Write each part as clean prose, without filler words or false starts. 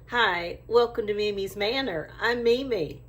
Hi, welcome to Mimi's Manor. I'm Mimi.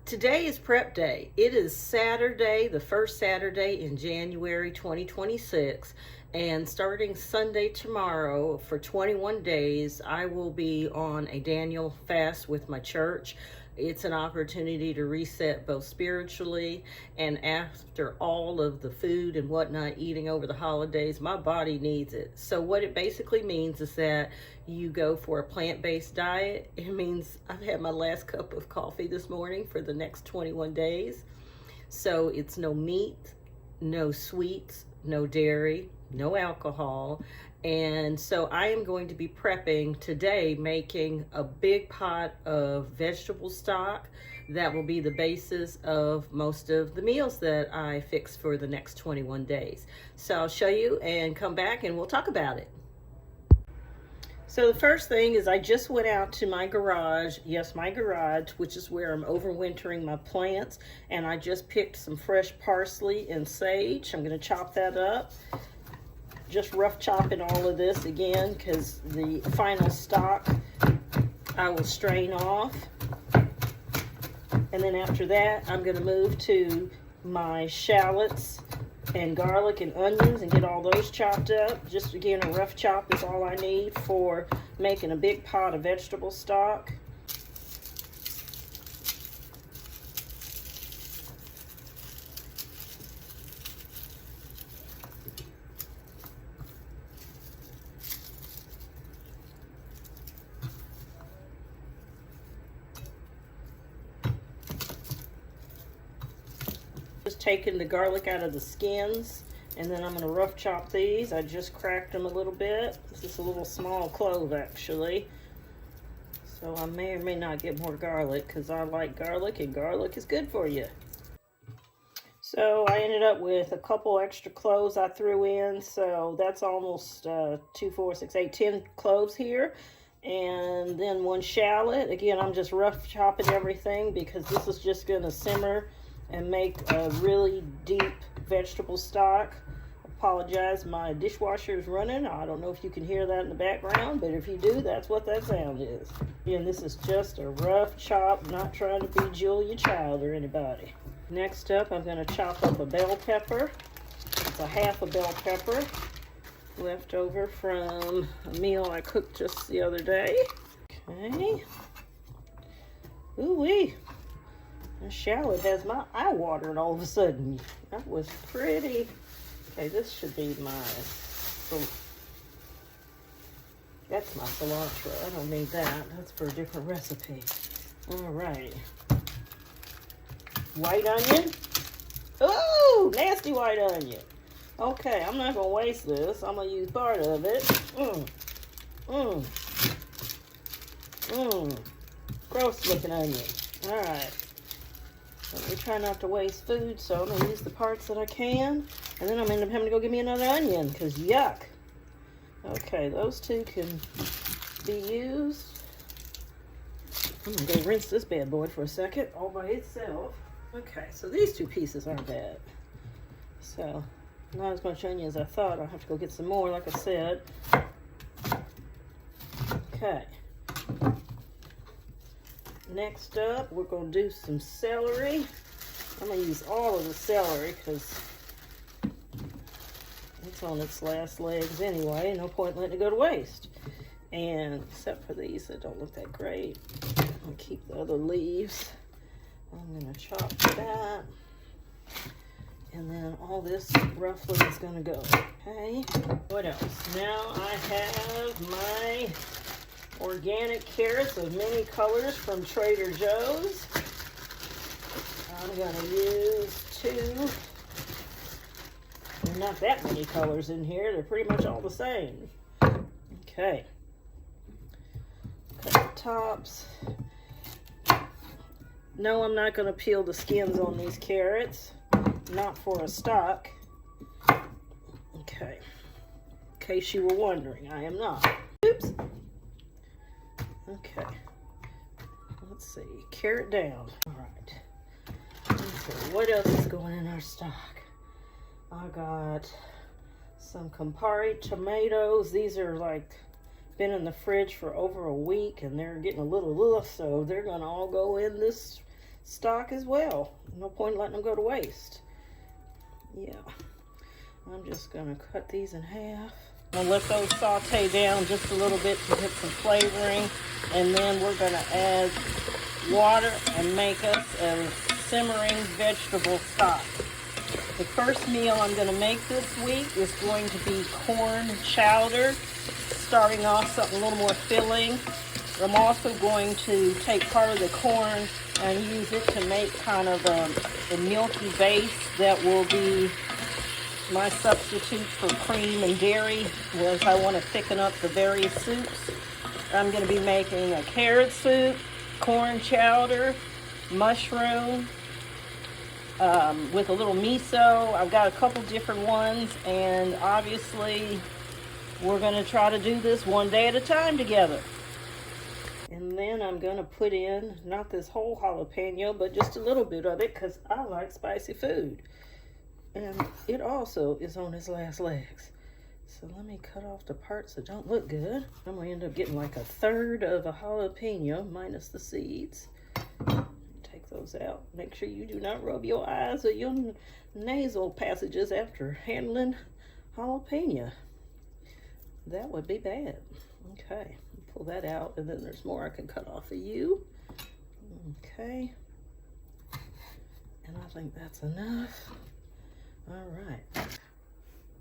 Today is prep day. It is Saturday, the first Saturday in January 2026, and starting Sunday tomorrow for 21 days, I will be on a Daniel fast with my church. It's an opportunity to reset both spiritually, and after all of the food and whatnot eating over the holidays, my body needs it. So what it basically means is that you go for a plant-based diet. It means I've had my last cup of coffee this morning for the next 21 days. So it's no meat, no sweets, no dairy, no alcohol. And so I am going to be prepping today, making a big pot of vegetable stock that will be the basis of most of the meals that I fix for the next 21 days. So I'll show you and come back and we'll talk about it. So the first thing is I just went out to my garage, yes, my garage, which is where I'm overwintering my plants, and I just picked some fresh parsley and sage. I'm going to chop that up. Just rough chopping all of this again because the final stock I will strain off. And then after that, I'm going to move to my shallots and garlic and onions and get all those chopped up. Just again, a rough chop is all I need for making a big pot of vegetable stock. Just taking the garlic out of the skins, and then I'm going to rough chop these. I just cracked them a little bit. This is a little small clove actually, so I may or may not get more garlic because I like garlic and garlic is good for you. So I ended up with a couple extra cloves I threw in, so that's almost 2, 4, 6, 8, 10 cloves here. And then one shallot. Again, I'm just rough chopping everything because this is just going to simmer and make a really deep vegetable stock. Apologize, my dishwasher is running. I don't know if you can hear that in the background, but if you do, that's what that sound is. And this is just a rough chop, not trying to be Julia Child or anybody. Next up, I'm going to chop up a bell pepper. It's a half a bell pepper left over from a meal I cooked just the other day. Okay. Ooh-wee. The shallot has my eye watering all of a sudden. That was pretty. Okay, this should be my, that's my cilantro. I don't need that. That's for a different recipe. Alrighty. White onion. Ooh, nasty white onion. Okay, I'm not gonna waste this. I'm gonna use part of it. Gross looking onion. Alright. We try not to waste food, so I'm going to use the parts that I can. And then I'm going to end up having to go get me another onion, because yuck. Okay, those two can be used. I'm going to go rinse this bad boy for a second, all by itself. Okay, so these two pieces aren't bad. So, not as much onion as I thought. I'll have to go get some more, like I said. Okay. Next up, we're going to do some celery. I'm going to use all of the celery because it's on its last legs anyway. No point letting it go to waste. And except for these that don't look that great, I'll keep the other leaves. I'm going to chop that. And then all this roughly is going to go. Okay. What else? Now I have my organic carrots of many colors from Trader Joe's. I'm going to use 2. There's not that many colors in here. They're pretty much all the same. Okay. Cut the tops. No, I'm not going to peel the skins on these carrots. Not for a stock. Okay. In case you were wondering, I am not. Oops. Okay, let's see, carrot down. All right, okay, what else is going in our stock? I got some Campari tomatoes. These are like been in the fridge for over a week and they're getting a little loose, so they're gonna all go in this stock as well. No point in letting them go to waste. Yeah, I'm just gonna cut these in half. I'm gonna let those saute down just a little bit to get some flavoring, and then we're gonna add water and make us a simmering vegetable stock. The first meal I'm going to make this week is going to be corn chowder, starting off something a little more filling. I'm also going to take part of the corn and use it to make kind of a milky base that will be my substitute for cream and dairy, as I want to thicken up the various soups. I'm going to be making a carrot soup, corn chowder, mushroom, with a little miso. I've got a couple different ones, and obviously we're going to try to do this one day at a time together. And then I'm going to put in, not this whole jalapeno, but just a little bit of it, because I like spicy food. And it also is on its last legs. So let me cut off the parts that don't look good. I'm going to end up getting like a third of a jalapeno minus the seeds. Take those out. Make sure you do not rub your eyes or your nasal passages after handling jalapeno. That would be bad. Okay, pull that out, and then there's more I can cut off of you. Okay, and I think that's enough. All right.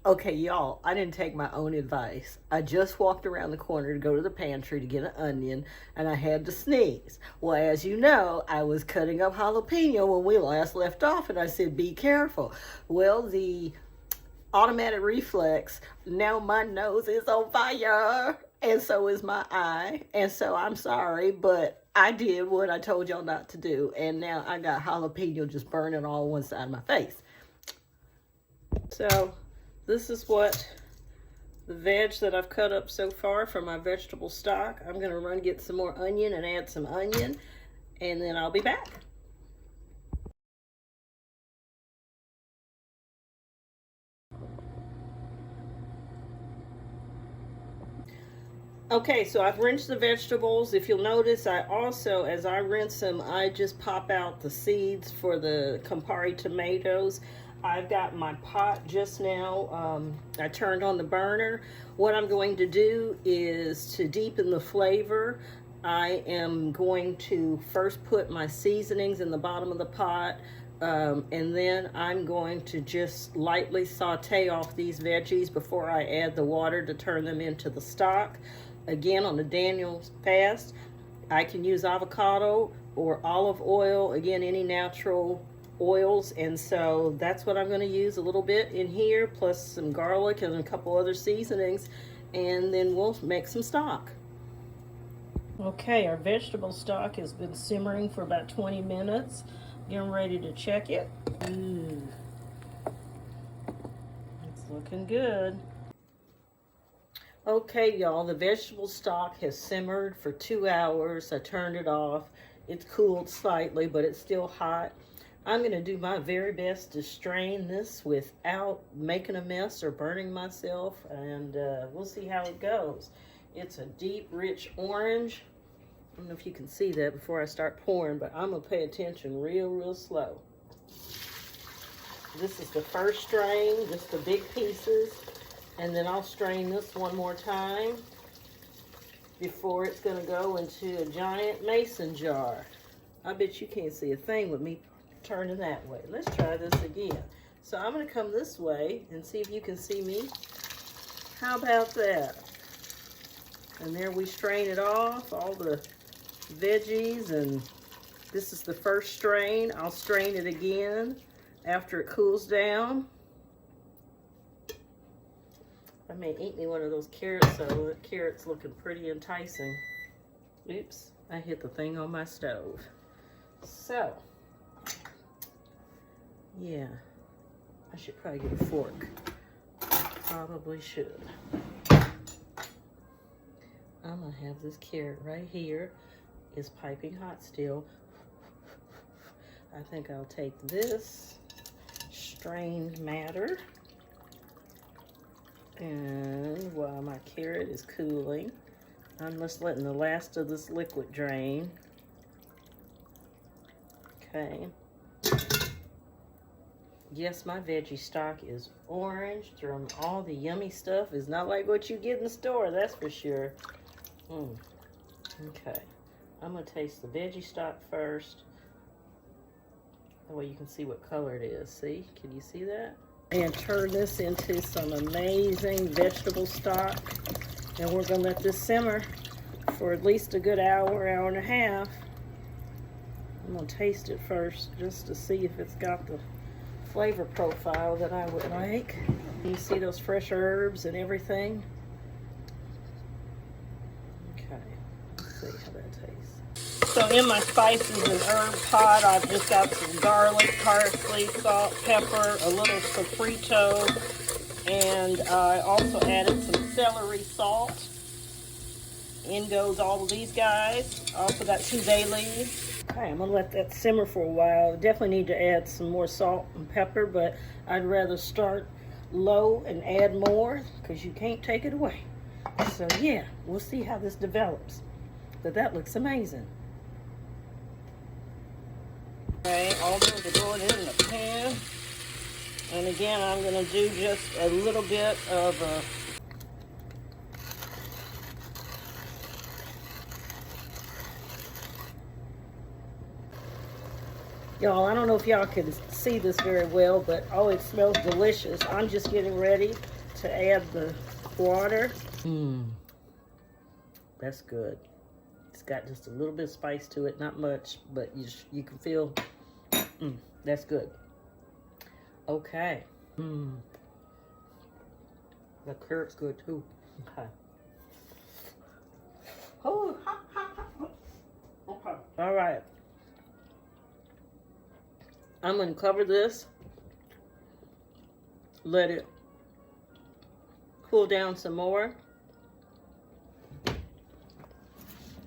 Okay, y'all, I didn't take my own advice. I just walked around the corner to go to the pantry to get an onion, and I had to sneeze. Well, as you know, I was cutting up jalapeno when we last left off, and I said, be careful. Well, the automatic reflex, now my nose is on fire, and so is my eye, and so I'm sorry, but I did what I told y'all not to do, and now I got jalapeno just burning all one side of my face. So this is what the veg that I've cut up so far for my vegetable stock. I'm going to run get some more onion and add some onion, and then I'll be back. Okay, so I've rinsed the vegetables. If you'll notice, I also, as I rinse them, I just pop out the seeds for the Campari tomatoes. I've got my pot just now. I turned on the burner. What I'm going to do is to deepen the flavor. I am going to first put my seasonings in the bottom of the pot, and then I'm going to just lightly saute off these veggies before I add the water to turn them into the stock. Again, on the Daniel's fast, I can use avocado or olive oil, again, any natural oils, and so that's what I'm going to use a little bit in here, plus some garlic and a couple other seasonings, and then we'll make some stock. Okay, our vegetable stock has been simmering for about 20 minutes. Getting ready to check it. Ooh, it's looking good. Okay, y'all, the vegetable stock has simmered for 2 hours. I turned it off. It's cooled slightly, but it's still hot. I'm going to do my very best to strain this without making a mess or burning myself, and we'll see how it goes. It's a deep, rich orange. I don't know if you can see that before I start pouring, but I'm going to pay attention real slow. This is the first strain, just the big pieces, and then I'll strain this one more time before it's going to go into a giant mason jar. I bet you can't see a thing with me turning that way. Let's try this again. So I'm going to come this way and see if you can see me. How about that? And there we strain it off, all the veggies, and this is the first strain. I'll strain it again after it cools down. I may eat me one of those carrots, so the carrot's looking pretty enticing. Oops, I hit the thing on my stove. So, yeah, I should probably get a fork. Probably should. I'm gonna have this carrot right here. It's piping hot still. I think I'll take this strained matter, and while my carrot is cooling, I'm just letting the last of this liquid drain. Okay. Yes, my veggie stock is orange from all the yummy stuff. It's not like what you get in the store, that's for sure. Okay. I'm going to taste the veggie stock first. That way you can see what color it is. See? Can you see that? And turn this into some amazing vegetable stock. And we're going to let this simmer for at least a good hour, hour and a half. I'm going to taste it first just to see if it's got the flavor profile that I would like. You see those fresh herbs and everything? Okay, let's see how that tastes. So in my spices and herb pot, I've just got some garlic, parsley, salt, pepper, a little sofrito, and I also added some celery salt. In goes all of these guys. I also got 2 bay leaves. Okay, I'm gonna let that simmer for a while. Definitely need to add some more salt and pepper, but I'd rather start low and add more because you can't take it away. So yeah, we'll see how this develops. But that looks amazing. Okay, all those are going in the pan. And again, I'm gonna do just a little bit of a y'all, I don't know if y'all can see this very well, but oh, it smells delicious. I'm just getting ready to add the water. That's good. It's got just a little bit of spice to it, not much, but you can feel, that's good. Okay. The carrot's good too. Okay. Oh, okay. All right. I'm going to cover this, let it cool down some more,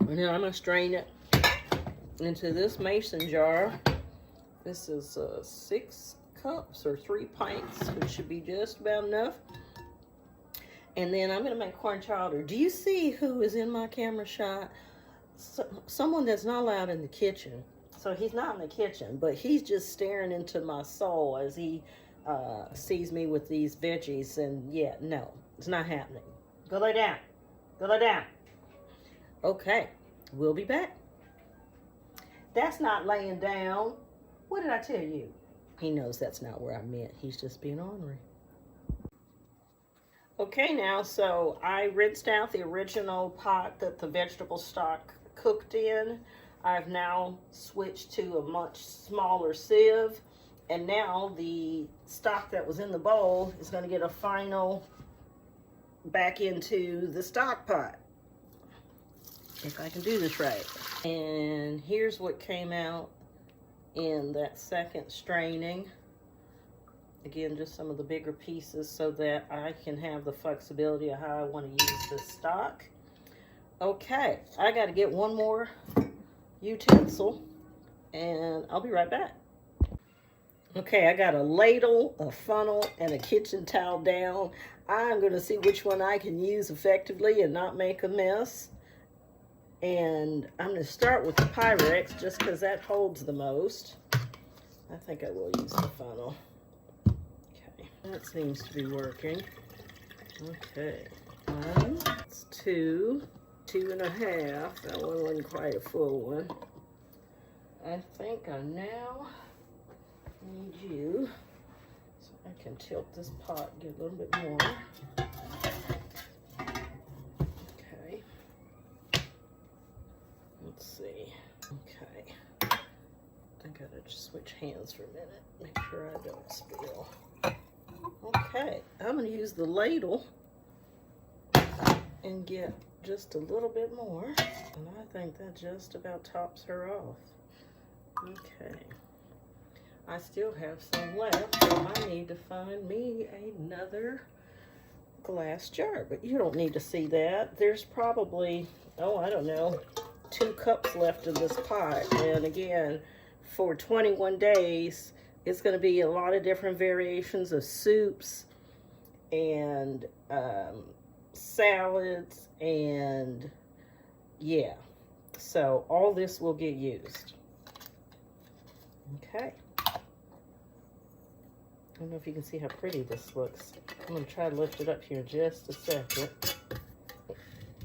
and then I'm going to strain it into this mason jar. This is 6 cups or 3 pints, which should be just about enough. And then I'm going to make corn chowder. Do you see who is in my camera shot? Someone that's not allowed in the kitchen. So he's not in the kitchen, but he's just staring into my soul as he sees me with these veggies. And yeah, no, it's not happening. Go lay down. Go lay down. Okay, we'll be back. That's not laying down. What did I tell you? He knows that's not where I meant. He's just being ornery. Okay, now, so I rinsed out the original pot that the vegetable stock cooked in. I've now switched to a much smaller sieve, and now the stock that was in the bowl is going to get a final back into the stock pot, if I can do this right. And here's what came out in that second straining. Again, just some of the bigger pieces so that I can have the flexibility of how I want to use this stock. Okay, I got to get one more utensil, and I'll be right back. Okay, I got a ladle, a funnel, and a kitchen towel down. I'm going to see which one I can use effectively and not make a mess. And I'm going to start with the Pyrex just because that holds the most. I think I will use the funnel. Okay, that seems to be working. Okay, that's 2. 2.5. That one wasn't quite a full one. I think I now need you, so I can tilt this pot, get a little bit more. Okay. Let's see. Okay. I gotta just switch hands for a minute, make sure I don't spill. Okay, I'm gonna use the ladle and get just a little bit more, and I think that just about tops her off. Okay, I still have some left, so I need to find me another glass jar, but you don't need to see that. There's probably, oh, I don't know, 2 cups left of this pot, and again, for 21 days, it's going to be a lot of different variations of soups and salads and yeah, so all this will get used. Okay. I don't know if you can see how pretty this looks. I'm going to try to lift it up here in just a second.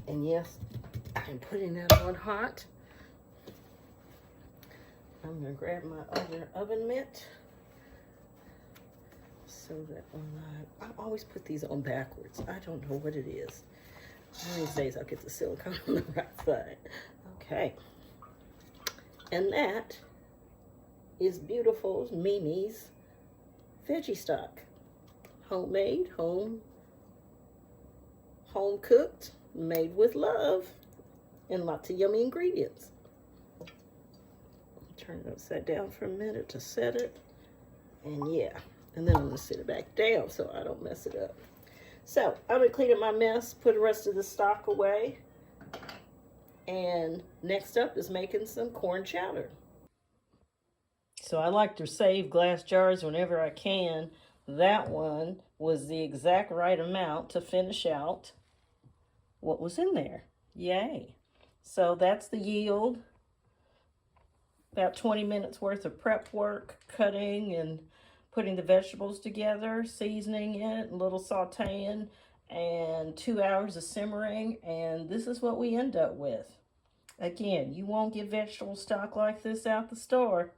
And yes, I'm putting that on hot. I'm going to grab my other oven mitt so that when I always put these on backwards. I don't know what it is. One of these days I'll get the silicone on the right side. Okay. And that is beautiful Mimi's veggie stock. Homemade, home cooked, made with love, and lots of yummy ingredients. Turn it upside down for a minute to set it. And yeah, and then I'm gonna sit it back down so I don't mess it up. So I'm gonna clean up my mess, put the rest of the stock away. And next up is making some corn chowder. So I like to save glass jars whenever I can. That one was the exact right amount to finish out what was in there. Yay. So that's the yield. About 20 minutes worth of prep work, cutting and putting the vegetables together, seasoning it, a little sauteing, and 2 hours of simmering. And this is what we end up with. Again, you won't get vegetable stock like this out the store.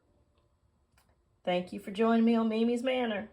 Thank you for joining me on Mimi's Manor.